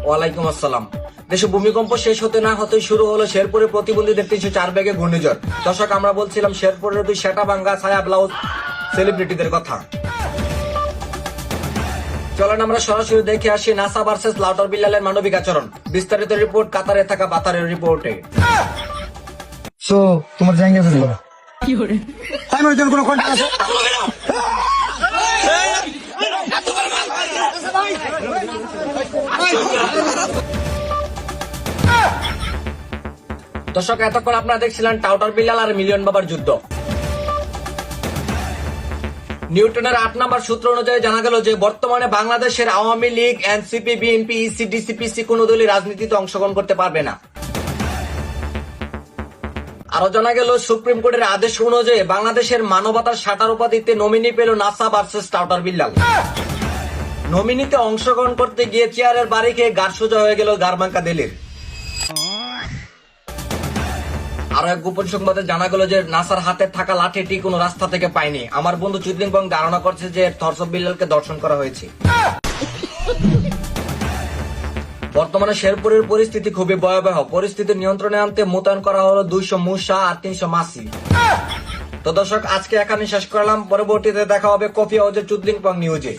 ওয়ালাইকুম আসসালাম। দেশে ভূমিকম্প শেষ হতে না হতে শুরু হলো শেরপুরে প্রতিবন্ধীদের 304 ব্যাগে ঘূর্ণিঝড়। দর্শক, আমরা বলছিলাম শেরপুরের দুই সেটা ভাঙ্গা ছায়া ব্লাউজ সেলিব্রিটিদের কথা। চলেন আমরা সরাসরি দেখে আসি নাসা ভার্সেস লাউটার বিল্লালের মানবিক আচরণ। বিস্তারিত রিপোর্ট কাতারে থাকা বাতারের রিপোর্টে। সো তোমার জায়গা আছে টাইমের জন্য কোনো কন্ট্যাক্ট আছে? দর্শক, এতক্ষণ আপনারা দেখছিলেন টাউটার বিল্লাল আর মিলিয়ন বাবার যুদ্ধ। নিউটনের 8 নম্বর সূত্র অনুযায়ী জানা গেল যে বর্তমানে বাংলাদেশের Awami League, NCP, BNP, EC, ডিসিপিসি কোন দলই রাজনীতিতে অংশগ্রহণ করতে পারবে না। আরো জানা গেল সুপ্রিম কোর্টের আদেশ অনুযায়ী বাংলাদেশের মানবতার শাটার উপাধিতে নমিনি পেল নাসা ভার্সেস টাউটার বিল্লাল। নমিনিতে অংশগ্রহণ করতে গিয়ে চেয়ারের বাড়ি খেয়ে গাড় সোজা হয়ে গেল গারমাঙ্কা দিল্লির। আরো এক গোপন সংবাদে জানা গেল যে নাসার হাতে থাকা লাঠিটি কোনো রাস্তা থেকে পায়নি। আমার বন্ধু চুদলিংপং ধারণা করছে যে থরসব বিল্লালকে দর্শন করা হয়েছে। বর্তমানে শেরপুরের পরিস্থিতি খুবই ভয়াবহ। পরিস্থিতি নিয়ন্ত্রণে আনতে মোতায়েন করা হলো 200 মূষা আর 300 মাসি। তো দর্শক, আজকে এখানে শেষ করলাম। পরবর্তীতে দেখা হবে কফি হাউজের চুদলিংপং নিউজে।